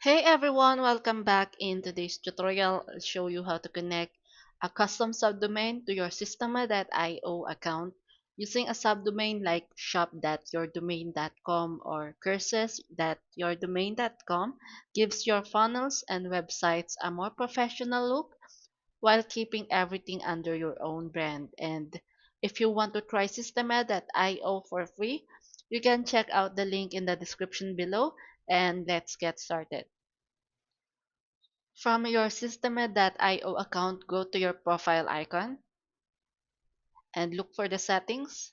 Hey everyone, welcome back. In today's tutorial, I'll show you how to connect a custom subdomain to your Systema.io account using a subdomain like shop.yourdomain.com or curses.yourdomain.com gives your funnels and websites a more professional look while keeping everything under your own brand. And if you want to try Systema.io for free, you can check out the link in the description below and let's get started. From your Systema.io account, go to your profile icon and look for the settings.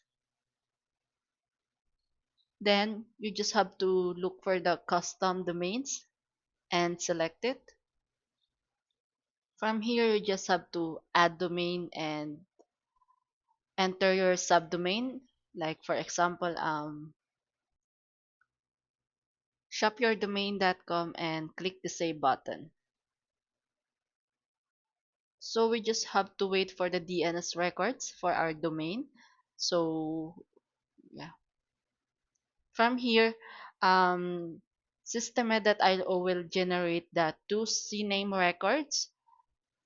Then you just have to look for the custom domains and select it. From here, you just have to add domain and enter your subdomain. Like for example, shopyourdomain.com and click the save button. So we just have to wait for the DNS records for our domain. So yeah. From here, Systema.io will generate the two CNAME records.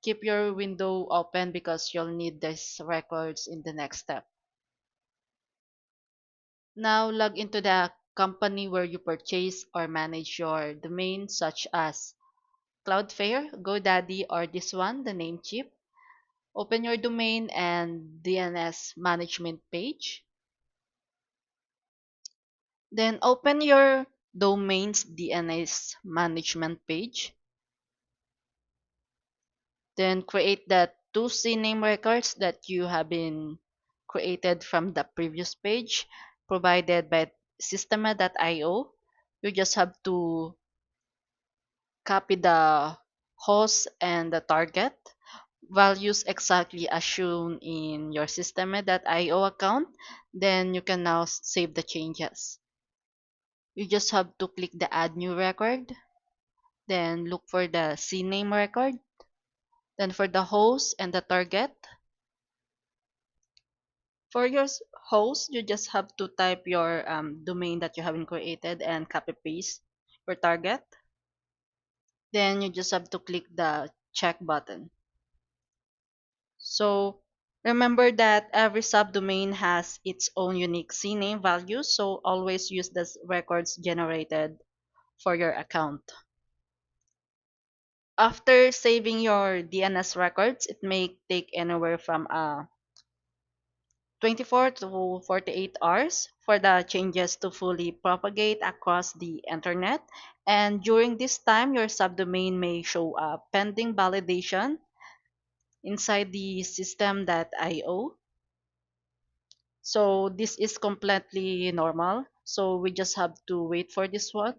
Keep your window open because you'll need these records in the next step. Now log into the company where you purchase or manage your domain such as Cloudflare, GoDaddy, or this one, the Namecheap. Open your domain and DNS management page. Then open your domain's DNS management page. Then create the two CNAME records that you have been created from the previous page provided by Systema.io. You just have to copy the host and the target values exactly as shown in your Systema.io account. Then you can now save the changes. You just have to click the add new record, then look for the CNAME record, then for the host and the target. For your host, you just have to type your domain that you haven't created and copy paste your target. Then you just have to click the check button. So remember that every subdomain has its own unique CNAME value, so always use the records generated for your account. After saving your DNS records, it may take anywhere from 24 to 48 hours for the changes to fully propagate across the internet. And during this time, your subdomain may show a pending validation inside the system.io. So this is completely normal. So we just have to wait for this one.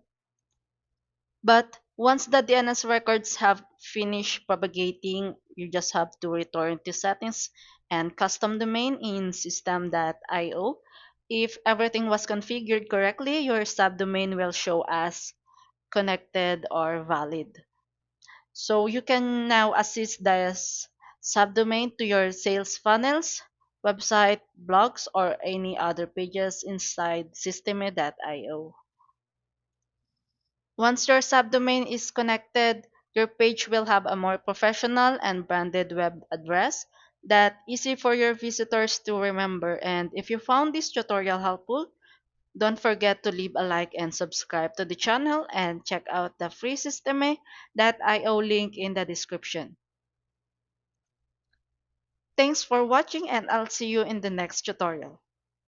But once the DNS records have finished propagating, you just have to return to settings and custom domain in system.io. If everything was configured correctly, your subdomain will show as connected or valid. So you can now assist this subdomain to your sales funnels, website, blogs, or any other pages inside systeme.io. Once your subdomain is connected, your page will have a more professional and branded web address that easy for your visitors to remember. And if you found this tutorial helpful, don't forget to leave a like and subscribe to the channel and check out the free Systeme.io link in the description. Thanks for watching and I'll see you in the next tutorial.